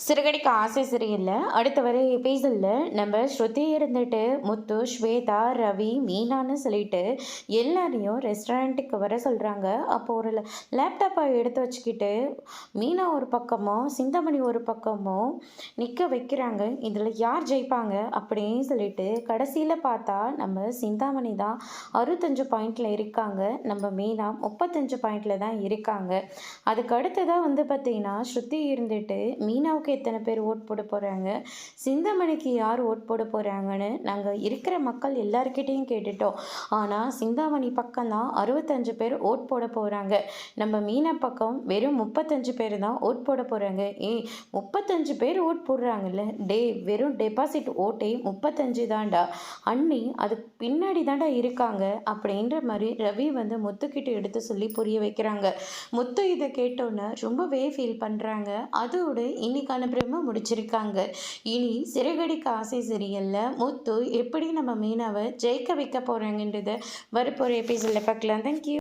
சிறுகடிக்க ஆசை சரியில்லை. அடுத்த வர எபிசோடில் நம்ம ஸ்ருதி இருந்துட்டு முத்து, ஸ்வேதா, ரவி, மீனான்னு சொல்லிட்டு எல்லாரையும் ரெஸ்டாரண்ட்டுக்கு வர சொல்கிறாங்க. அப்போ ஒரு லேப்டாப்பை எடுத்து வச்சுக்கிட்டு மீனா ஒரு பக்கமும் சிந்தாமணி ஒரு பக்கமும் நிற்க வைக்கிறாங்க. இதில் யார் ஜெயிப்பாங்க அப்படின்னு சொல்லிட்டு கடைசியில் பார்த்தா நம்ம சிந்தாமணி தான் 65 பாயிண்டில் இருக்காங்க. நம்ம மீனா 35 பாயிண்டில் தான் இருக்காங்க. அதுக்கு அடுத்ததாக வந்து பார்த்திங்கன்னா ஸ்ருதி இருந்துட்டு மீனாவுக்கு எத்தனை பேர் ஓட் போட போகிறாங்க, சிந்தாமணிக்கு யார் ஓட் போட போகிறாங்கன்னு நாங்கள் இருக்கிற மக்கள் எல்லாருக்கிட்டையும் கேட்டுட்டோம். ஆனால் சிந்தாமணி பக்கம் தான் 65 பேர் ஓட் போட போகிறாங்க. நம்ம மீனா பக்கம் வெறும் 35 பேர் தான் ஓட் போட போகிறாங்க. 35 பேர் ஓட் போடுறாங்கல்ல, வெறும் டெபாசிட் ஓட்டே 35 தான்டா அண்ணி, அதுக்கு பின்னாடி தாண்டா இருக்காங்க அப்படின்ற மாதிரி ரவி வந்து முத்துக்கிட்ட எடுத்து சொல்லி புரிய வைக்கிறாங்க. முத்து இதை கேட்டோன்னே ரொம்பவே ஃபீல் பண்ணுறாங்க. அதோட இன்னைக்கான பிரம முடிச்சிருக்காங்க. இனி சிறகடிக்க ஆசை சரியல்ல முத்து எப்படி நம்ம மீனாவை ஜெயிக்க வைக்க போகிறாங்கன்றதை வரப்போகிற எபிசோடில் பார்க்கலாம். தேங்க்யூ.